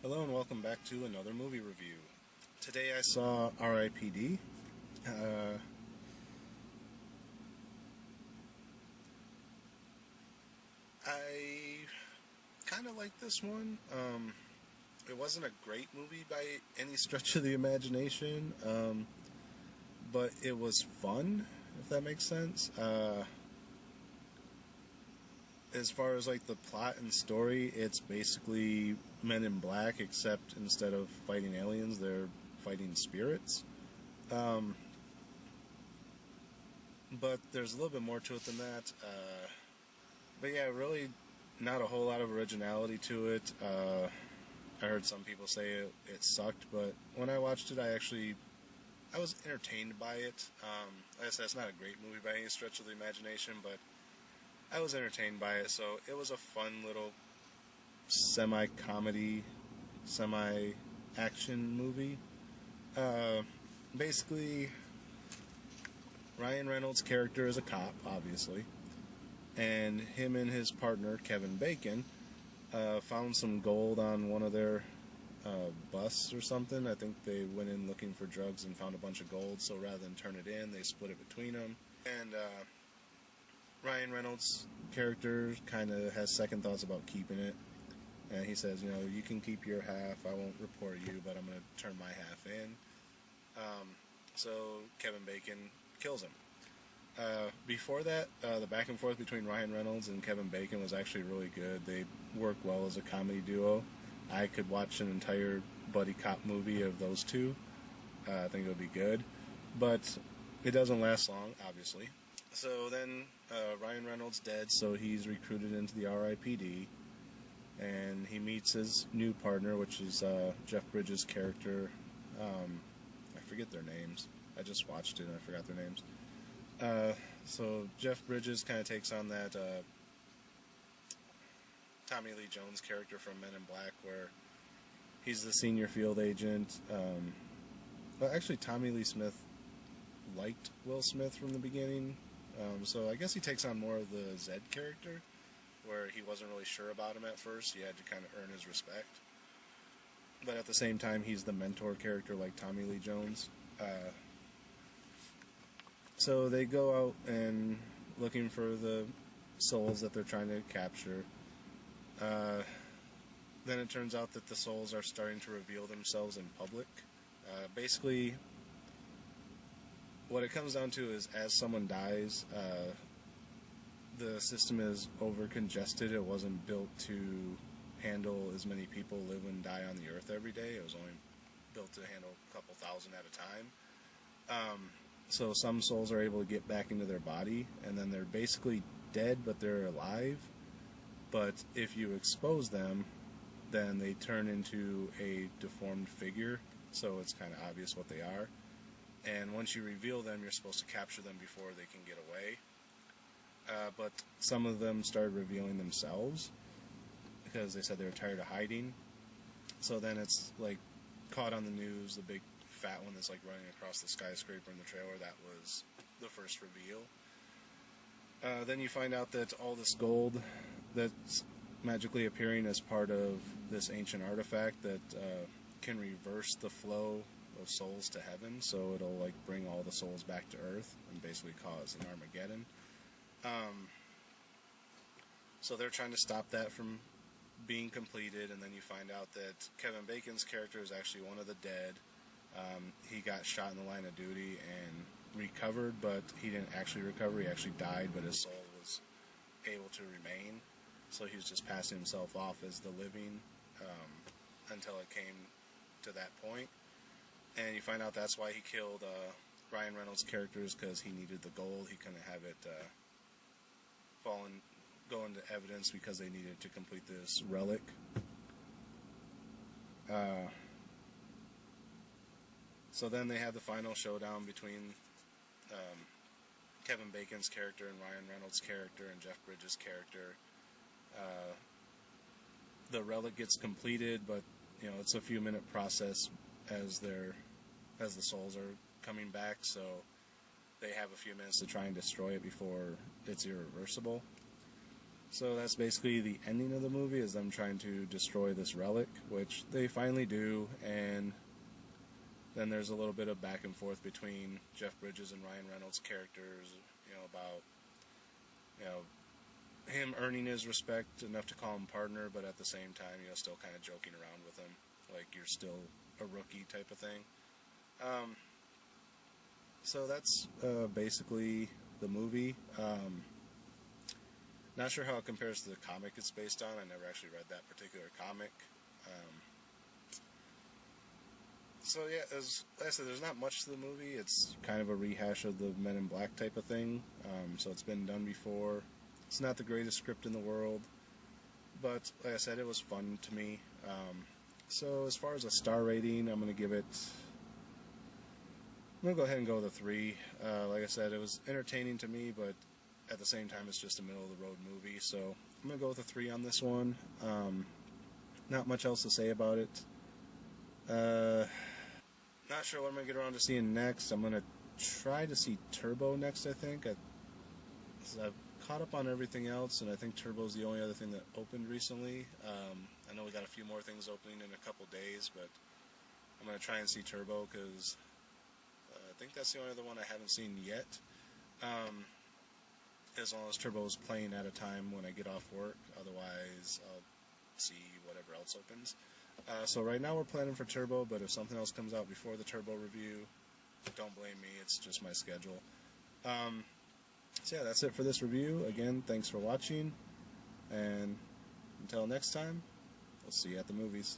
Hello and welcome back to another movie review. Today I saw R.I.P.D. I kind of like this one. It wasn't a great movie by any stretch of the imagination, but it was fun, if that makes sense. As far as like the plot and story, it's basically Men in Black, except instead of fighting aliens, they're fighting spirits. Um, but there's a little bit more to it than that. But yeah, really not a whole lot of originality to it. I heard some people say it sucked, but when I watched it, I was entertained by it. Like I said, it's not a great movie by any stretch of the imagination, but I was entertained by it. So it was a fun little semi-comedy, semi-action movie. Basically, Ryan Reynolds' character is a cop, obviously, and him and his partner Kevin Bacon found some gold on one of their busts or something. I think they went in looking for drugs and found a bunch of gold. So rather than turn it in, they split it between them. And Ryan Reynolds' character kind of has second thoughts about keeping it. And he says, you can keep your half. I won't report you, but I'm going to turn my half in. So Kevin Bacon kills him. Before that, the back and forth between Ryan Reynolds and Kevin Bacon was actually really good. They work well as a comedy duo. I could watch an entire buddy cop movie of those two. I think it would be good. But it doesn't last long, obviously. So then Ryan Reynolds dead, so he's recruited into the R.I.P.D. And he meets his new partner, which is Jeff Bridges' character. I forget their names. I just watched it and I forgot their names. So Jeff Bridges kind of takes on that Tommy Lee Jones character from Men in Black, where he's the senior field agent. But actually, Tommy Lee Smith liked Will Smith from the beginning, so I guess he takes on more of the Zed character, where he wasn't really sure about him at first. He had to kind of earn his respect. But at the same time, he's the mentor character like Tommy Lee Jones. So they go out and looking for the souls that they're trying to capture. Then it turns out that the souls are starting to reveal themselves in public. Basically, what it comes down to is as someone dies, the system is over congested. It wasn't built to handle as many people live and die on the earth every day. It was only built to handle a couple thousand at a time. So some souls are able to get back into their body, and then they're basically dead, but they're alive. But if you expose them, then they turn into a deformed figure, so it's kind of obvious what they are. And once you reveal them, you're supposed to capture them before they can get away. But some of them started revealing themselves because they said they were tired of hiding. So then it's like caught on the news, the big fat one that's like running across the skyscraper in the trailer. That was the first reveal. Then you find out that all this gold that's magically appearing as part of this ancient artifact that can reverse the flow of souls to heaven, so it'll like bring all the souls back to Earth and basically cause an Armageddon. So they're trying to stop that from being completed, and then you find out that Kevin Bacon's character is actually one of the dead. He got shot in the line of duty and recovered, but he didn't actually recover. He actually died, but his soul was able to remain. So he was just passing himself off as the living until it came to that point. And you find out that's why he killed Ryan Reynolds' characters, because he needed the gold. He couldn't have it go into evidence because they needed to complete this relic. So then they have the final showdown between Kevin Bacon's character and Ryan Reynolds' character and Jeff Bridges' character. The relic gets completed, but it's a few-minute process as the souls are coming back, so they have a few minutes to try and destroy it before it's irreversible. So that's basically the ending of the movie, is them trying to destroy this relic, which they finally do, and then there's a little bit of back and forth between Jeff Bridges and Ryan Reynolds' characters, about, you know, him earning his respect enough to call him partner, but at the same time, still kind of joking around with him, like you're still a rookie type of thing. So that's basically the movie. Not sure how it compares to the comic it's based on. I never actually read that particular comic. So yeah, like I said, there's not much to the movie. It's kind of a rehash of the Men in Black type of thing. So it's been done before. It's not the greatest script in the world, but like I said, it was fun to me. So as far as a star rating, I'm going to give it... I'm going to go ahead and go with a 3. Like I said, it was entertaining to me, but at the same time, it's just a middle-of-the-road movie. So I'm going to go with a 3 on this one. Not much else to say about it. Not sure what I'm going to get around to seeing next. I'm going to try to see Turbo next, I think. I've caught up on everything else, and I think Turbo's the only other thing that opened recently. I know we got a few more things opening in a couple days, but I'm going to try and see Turbo because I think that's the only other one I haven't seen yet. As long as Turbo is playing at a time when I get off work. Otherwise, I'll see whatever else opens. So right now we're planning for Turbo, but if something else comes out before the Turbo review, don't blame me, it's just my schedule. So yeah, that's it for this review. Again, thanks for watching, and until next time, we'll see you at the movies.